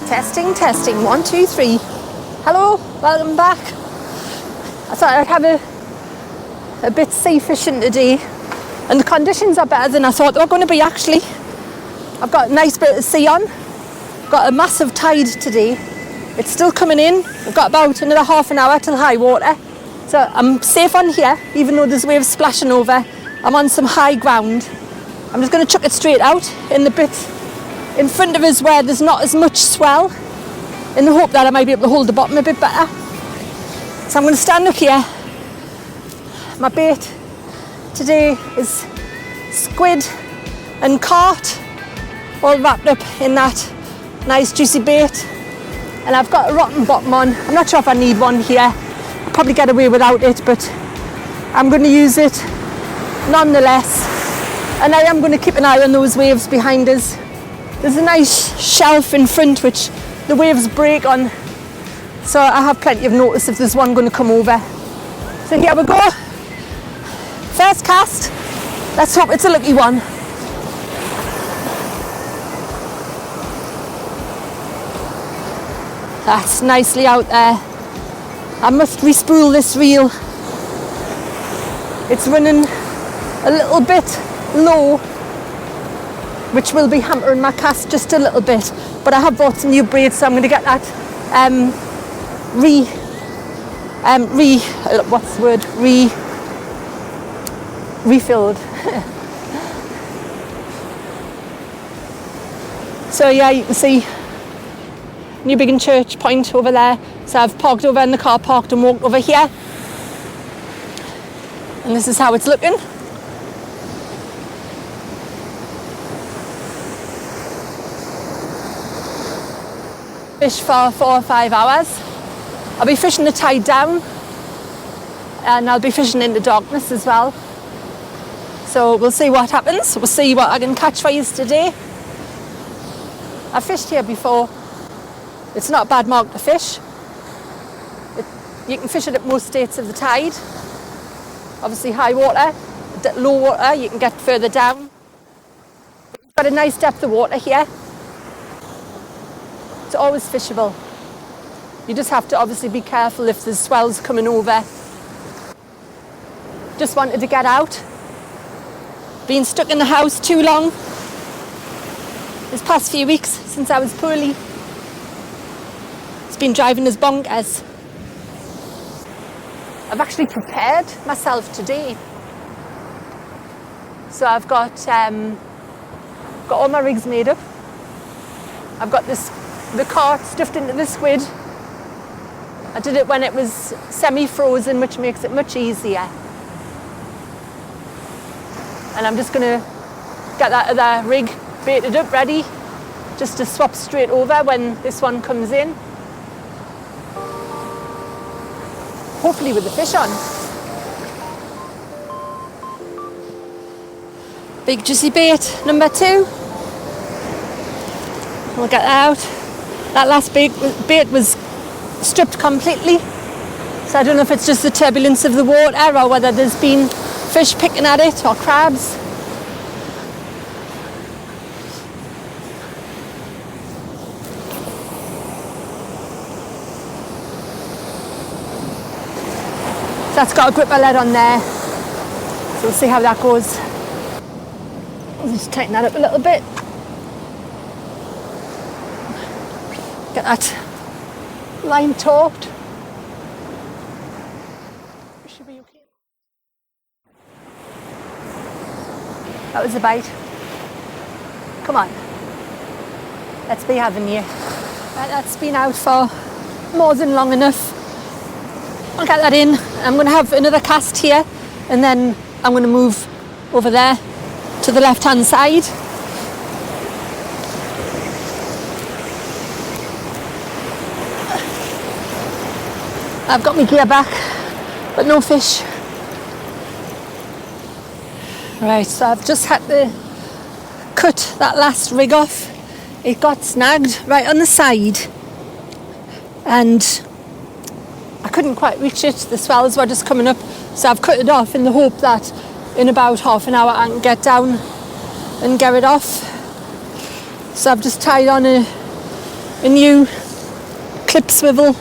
Testing, testing, 1, 2, 3. Hello, welcome back. I thought I'd have a bit sea fishing today, and the conditions are better than I thought they were going to be actually. I've got a nice bit of sea on, got a massive tide today. It's still coming in. I've got about another half an hour till high water, so I'm safe on here even though there's waves splashing over. I'm on some high ground. I'm just going to chuck it straight out in the bit in front of us where there's not as much swell, in the hope that I might be able to hold the bottom a bit better. So I'm going to stand up here. My bait today is squid and carp, all wrapped up in that nice juicy bait. And I've got a rotten bottom on. I'm not sure if I need one here. I'll probably get away without it, but I'm going to use it nonetheless. And I am going to keep an eye on those waves behind us. There's a nice shelf in front which the waves break on, so I have plenty of notice if there's one going to come over. So here we go. First cast. Let's hope it's a lucky one. That's nicely out there. I must re-spool this reel. It's running a little bit low, which will be hampering my cast just a little bit, but I have bought some new braids, so I'm going to get that refilled. So yeah, you can see Newbiggin Church Point over there. So I've parked over in the car parked and walked over here, and this is how it's looking. Fish for 4 or 5 hours. I'll be fishing the tide down, and I'll be fishing in the darkness as well. So we'll see what happens. We'll see what I can catch for you today. I've fished here before. It's not a bad mark to fish. You can fish it at most states of the tide. Obviously high water, low water, you can get further down. We've got a nice depth of water here. It's always fishable. You just have to obviously be careful if there's swells coming over. Just wanted to get out. Been stuck in the house too long this past few weeks since I was poorly. It's been driving us bonkers. I've actually prepared myself today. So I've got all my rigs made up. I've got the cart stuffed into the squid. I did it when it was semi-frozen, which makes it much easier. And I'm just going to get that other rig baited up, ready, just to swap straight over when this one comes in. Hopefully with the fish on. Big juicy bait, number 2. We'll get that out. That last bait was stripped completely, so I don't know if it's just the turbulence of the water or whether there's been fish picking at it or crabs. So that's got a gripper lead on there, so we'll see how that goes. I'll just tighten that up a little bit. Get that line taut. Should be okay. That was a bite. Come on. Let's be having you. Right, that's been out for more than long enough. I'll get that in. I'm going to have another cast here, and then I'm going to move over there to the left hand side. I've got my gear back, but no fish. Right, so I've just had to cut that last rig off. It got snagged right on the side, and I couldn't quite reach it. The swells were just coming up, so I've cut it off in the hope that in about half an hour I can get down and get it off. So I've just tied on a a new clip swivel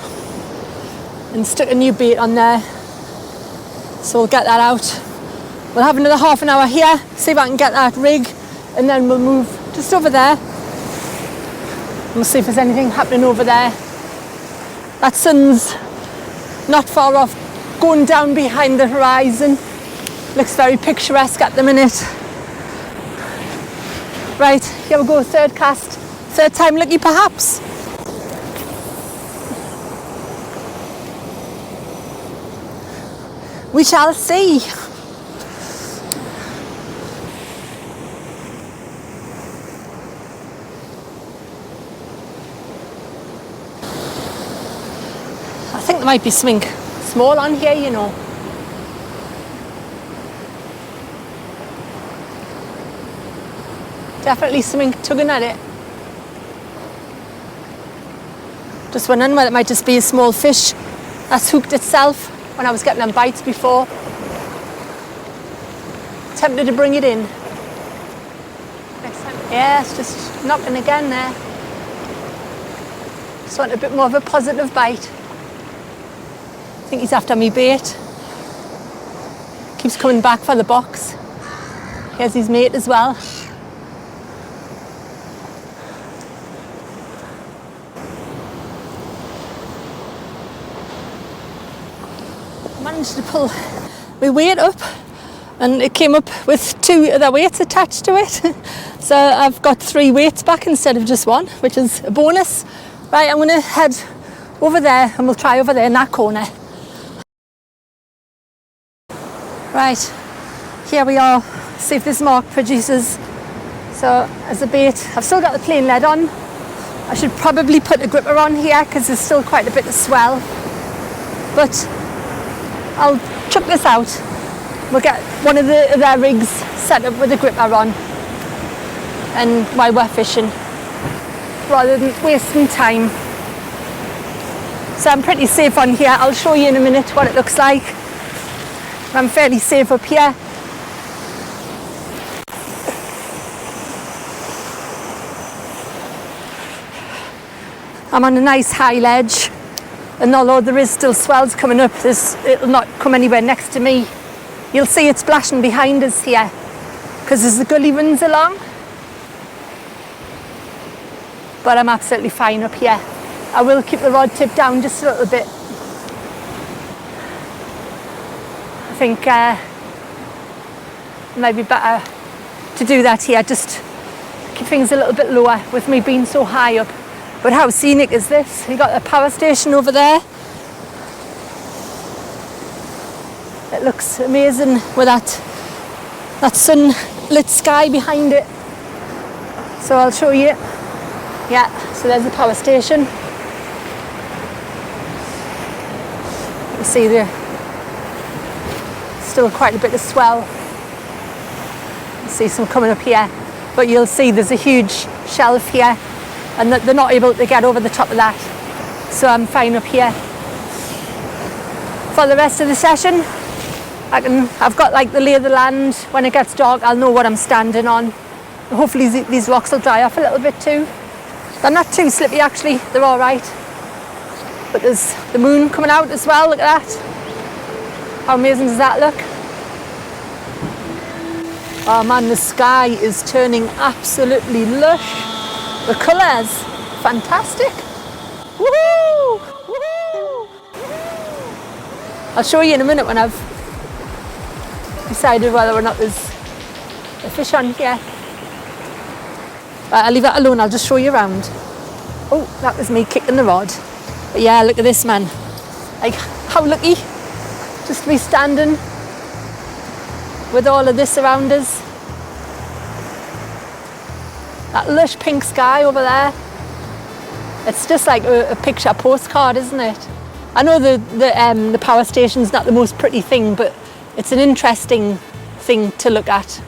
and stuck a new bait on there. So we'll get that out. We'll have another half an hour here, see if I can get that rig, and then we'll move just over there. We'll see if there's anything happening over there. That sun's not far off, going down behind the horizon. Looks very picturesque at the minute. Right, here we go, third cast. Third time lucky perhaps. We shall see. I think there might be something small on here, you know. Definitely something tugging at it. Just wondering whether it might just be a small fish that's hooked itself when I was getting them bites before. Tempted to bring it in. Next time. Yeah, it's just knocking again there. Just want a bit more of a positive bite. I think he's after me bait. Keeps coming back for the box. Here's his mate as well. Managed to pull my weight up and it came up with 2 other weights attached to it. So I've got 3 weights back instead of just 1, which is a bonus. Right, I'm going to head over there and we'll try over there in that corner. Right, here we are. See if this mark produces. So as a bait, I've still got the plain lead on. I should probably put a gripper on here because there's still quite a bit of swell. But I'll chuck this out. We'll get one of the other rigs set up with a gripper on, and while we're fishing, rather than wasting time. So I'm pretty safe on here. I'll show you in a minute what it looks like. I'm fairly safe up here. I'm on a nice high ledge. And although there is still swells coming up, it'll not come anywhere next to me. You'll see it splashing behind us here, because as the gully runs along. But I'm absolutely fine up here. I will keep the rod tip down just a little bit. I think it might be better to do that here, just keep things a little bit lower with me being so high up. But how scenic is this? You got a power station over there. It looks amazing with that sunlit sky behind it. So I'll show you. Yeah, so there's the power station. You see there, still quite a bit of swell. You see some coming up here, but you'll see there's a huge shelf here, and they're not able to get over the top of that. So I'm fine up here. For the rest of the session, I've got like the lay of the land. When it gets dark, I'll know what I'm standing on. Hopefully these rocks will dry off a little bit too. They're not too slippy actually, they're all right. But there's the moon coming out as well, look at that. How amazing does that look? Oh man, the sky is turning absolutely lush. The colours, fantastic. Woohoo! Woohoo! I'll show you in a minute when I've decided whether or not there's a fish on here. Right, I'll leave that alone, I'll just show you around. Oh, that was me kicking the rod. But yeah, look at this, man. Like, how lucky just to be standing with all of this around us. That lush pink sky over there. It's just like a picture postcard, isn't it? I know the power station's not the most pretty thing, but it's an interesting thing to look at.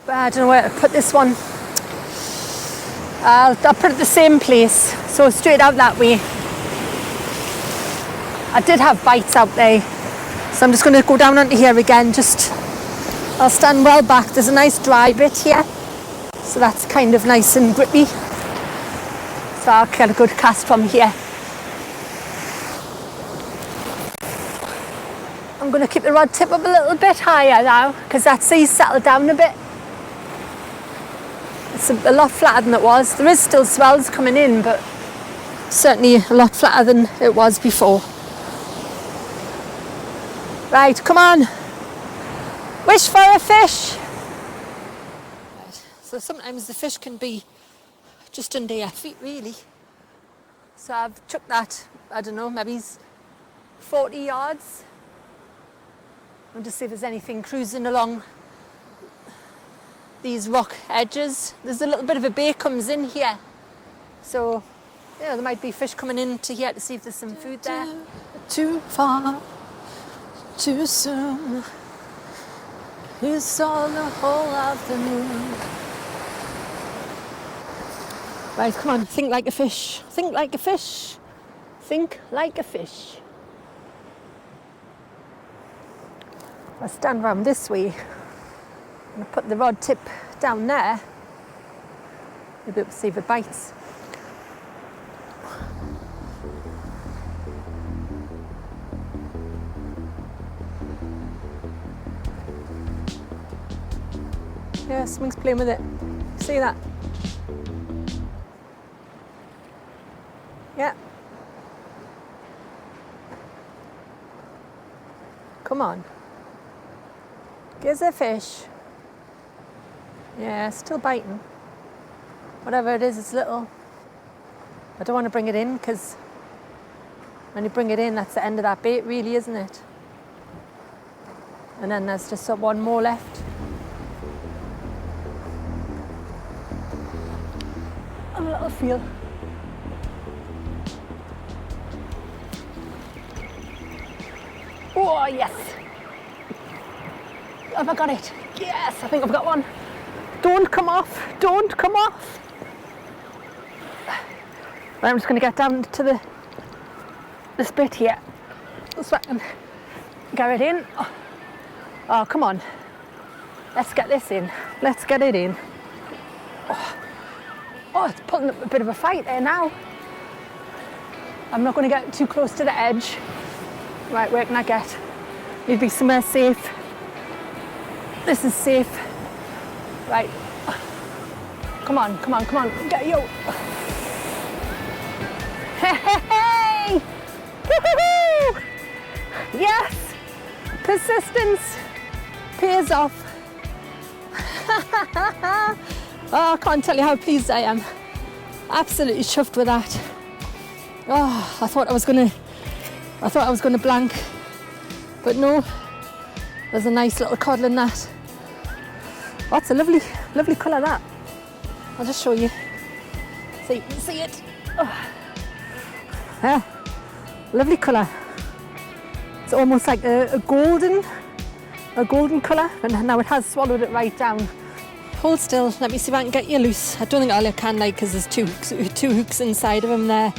But I don't know where to put this one. I'll put it the same place, so straight out that way. I did have bites out there, so I'm just going to go down onto here again. I'll stand well back. There's a nice dry bit here, so that's kind of nice and grippy. So I'll get a good cast from here. I'm going to keep the rod tip up a little bit higher now, because that sea's settled down a bit. It's a lot flatter than it was. There is still swells coming in, but certainly a lot flatter than it was before. Right, come on. Wish for a fish. Right. So sometimes the fish can be just under your feet, really. So I've chucked that, I don't know, maybe 40 yards. I'll just see if there's anything cruising along these rock edges. There's a little bit of a bay comes in here, so yeah, there might be fish coming into here to see if there's some food there. Too far, too soon, you saw the whole of the moon. Right, come on, think like a fish, think like a fish, think like a fish. I'll stand around this way. I'm going to put the rod tip down there. Maybe we'll see if it bites. Yeah, something's playing with it. See that? Yeah. Come on. Gives a fish. Yeah, still biting. Whatever it is, it's little. I don't want to bring it in, because when you bring it in, that's the end of that bait, really, isn't it? And then there's just one more left. A little feel. Oh, yes. Have I got it? Yes, I think I've got one. Don't come off, don't come off. Right, I'm just going to get down to this bit here, so I can get it in. Oh, come on. Let's get this in. Let's get it in. Oh, it's putting up a bit of a fight there now. I'm not going to get too close to the edge. Right, where can I get? Need to be somewhere safe. This is safe. Right. Come on, come on, come on. Get you. Hey, hey, hey! Woo-hoo-hoo! Yes! Persistence pays off. Oh, I can't tell you how pleased I am. Absolutely chuffed with that. Oh, I thought I was gonna blank, but no. There's a nice little cod in that. Oh, it's a lovely, lovely colour, that. I'll just show you. So you can see it. Oh. Yeah, lovely colour. It's almost like a golden colour, and now it has swallowed it right down. Hold still, let me see if I can get you loose. I don't think I can, like, because there's two hooks inside of him there.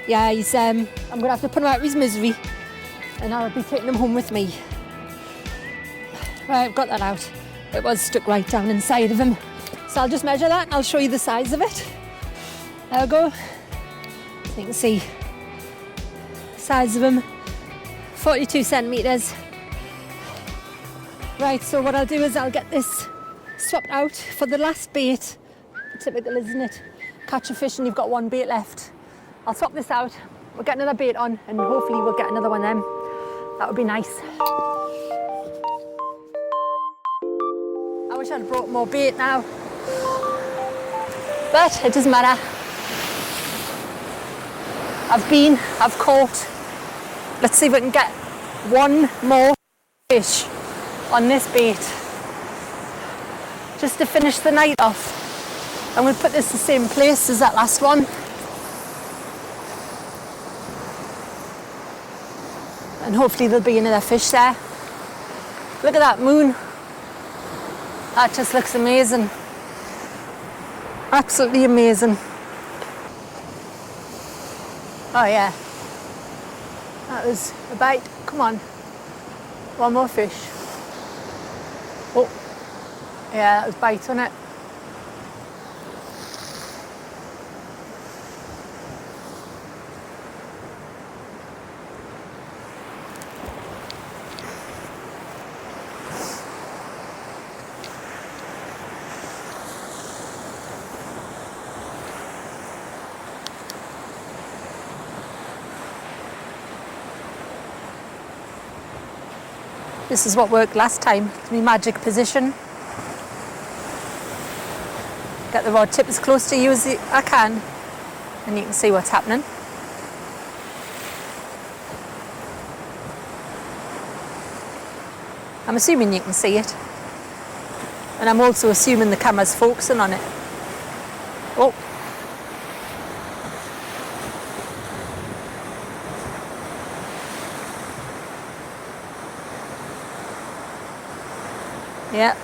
Yeah, he's, I'm going to have to put him out of his misery, and I'll be taking him home with me. Right, I've got that out. It was stuck right down inside of him. So I'll just measure that and I'll show you the size of it. There we go. So you can see the size of him, 42 centimetres. Right, so what I'll do is I'll get this swapped out for the last bait. Typical, isn't it? Catch a fish and you've got one bait left. I'll swap this out, we'll get another bait on, and hopefully we'll get another one then. That would be nice. I wish I'd brought more bait now, but it doesn't matter. I've caught. Let's see if we can get one more fish on this bait, just to finish the night off. I'm going to put this in the same place as that last one. And hopefully there'll be another fish there. Look at that moon. That just looks amazing. Absolutely amazing. Oh yeah, that was a bite. Come on, one more fish. Oh, yeah, that was bite on it. This is what worked last time. It's my magic position. Get the rod tip as close to you as I can, and you can see what's happening. I'm assuming you can see it. And I'm also assuming the camera's focusing on it. Oh. Yeah.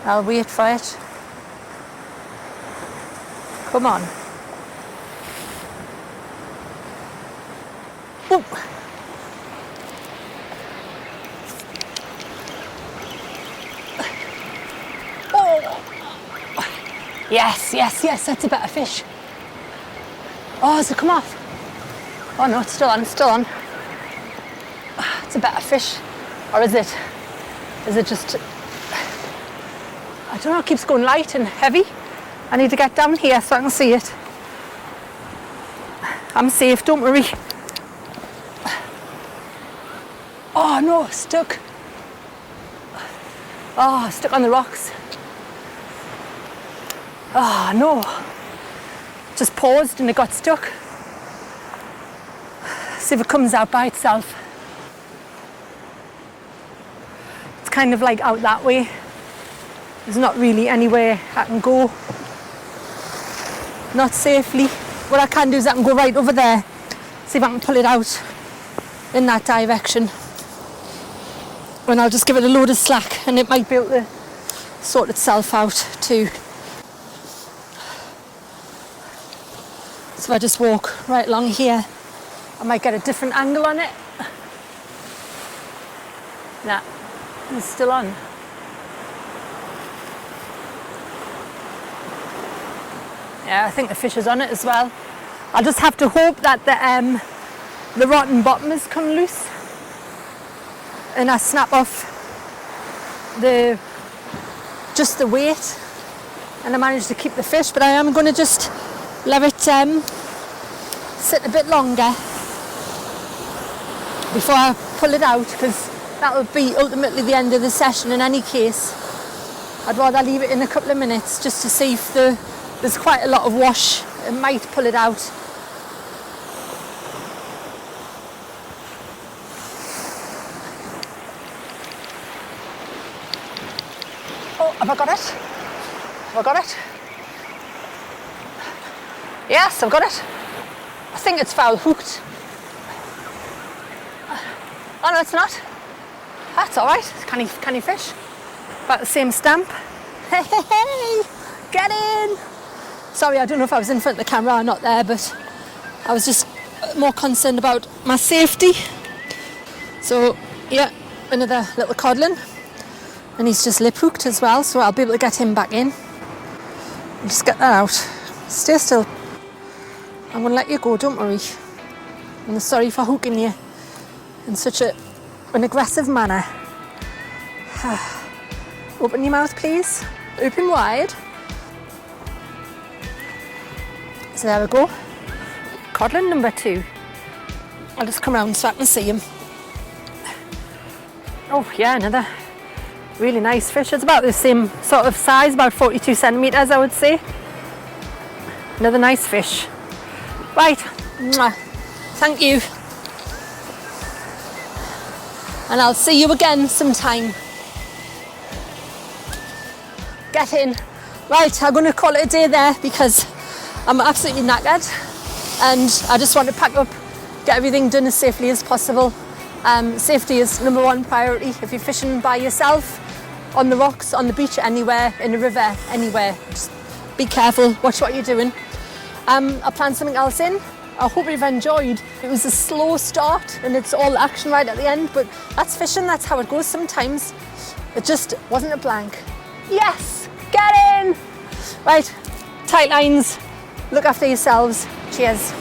I'll wait for it. Come on. Oh. Oh. Yes, yes, yes, that's a better fish. Oh, has it come off? Oh no, it's still on, it's still on. It's a better fish. Or is it? Is it just... I don't know, it keeps going light and heavy. I need to get down here so I can see it. I'm safe, don't worry. Oh no, stuck. Oh, stuck on the rocks. Oh no. Just paused and it got stuck. See if it comes out by itself. It's kind of like out that way. There's not really anywhere I can go. Not safely. What I can do is I can go right over there. See if I can pull it out in that direction. And I'll just give it a load of slack and it might be able to sort itself out too. So if I just walk right along here, I might get a different angle on it. Nah, it's still on. Yeah, I think the fish is on it as well. I'll just have to hope that the rotten bottom has come loose and I snap off just the weight and I manage to keep the fish, but I am going to just let it sit a bit longer before I pull it out, because that will be ultimately the end of the session in any case. I'd rather leave it in a couple of minutes just to see if there's quite a lot of wash. It might pull it out. Oh, have I got it? Have I got it? Yes, I've got it. I think it's foul hooked. Oh no, it's not. That's all right. It's canny fish. About the same stamp. Hey, hey, hey, get in. Sorry, I don't know if I was in front of the camera or not there, but I was just more concerned about my safety. So yeah, another little codlin, and he's just lip hooked as well, so I'll be able to get him back in. I'll just get that out. Stay still. I'm going to let you go, don't worry. I'm sorry for hooking you in such an aggressive manner. Open your mouth, please. Open wide. So there we go. Codlin number 2. I'll just come around so I can see him. Oh yeah, another really nice fish. It's about the same sort of size, about 42 centimetres I would say. Another nice fish. Right, mwah. Thank you. And I'll see you again sometime. Get in. Right, I'm going to call it a day there because I'm absolutely knackered and I just want to pack up, get everything done as safely as possible Safety is number one priority. If you're fishing by yourself, on the rocks, on the beach, anywhere, in a river, anywhere, just be careful, watch what you're doing. I'll plan something else in. I hope you've enjoyed. It was a slow start and it's all action right at the end, but that's fishing, that's how it goes sometimes. It just wasn't a blank. Yes, get in! Right, tight lines, look after yourselves. Cheers.